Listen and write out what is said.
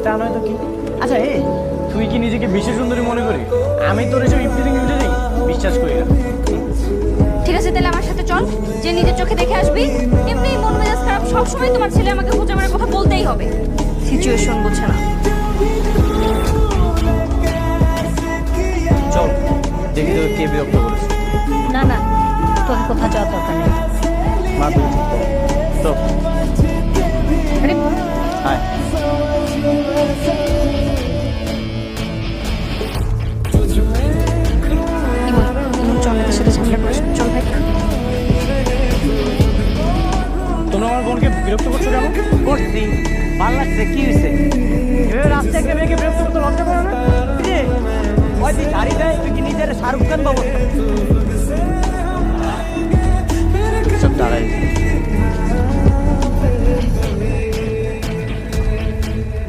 তা নয় তো কি। আচ্ছা তুই কি নিজেকে বিশ্ব সুন্দরী মনে করি? আমি তোর এসব ইফতিজিং ইফতিজিং বিশ্বাস করি না। ঠিক আছে তাহলে আমার সাথে চল, যে নিজের চোখে দেখে আসবি। এমনি মন মেজাজ খারাপ, সবসময় তোমার ছেলে আমাকে খোঁজা মারার কথা বলতেই হবে। সিচুয়েশন বুঝছে না। চল দেখি তোকে কে বিরক্ত করেছে। না না, তোকে কোথাও যাওয়ার দরকার নেই। মা তুই তো হায় চলের সাথে ঝামেলা করিস, চল ভাই। তোমরা আমার বোনকে বিরক্ত করছো কেন? করছি, ভাল লাগছে, কি হয়েছে? এভাবে রাস্তায় একটা মেয়েকে বিরক্ত করতে লজ্জা করে না? ওই তুই শাড়ি দেয়, তুই কি নিজের শাহরুখ খান বাবু?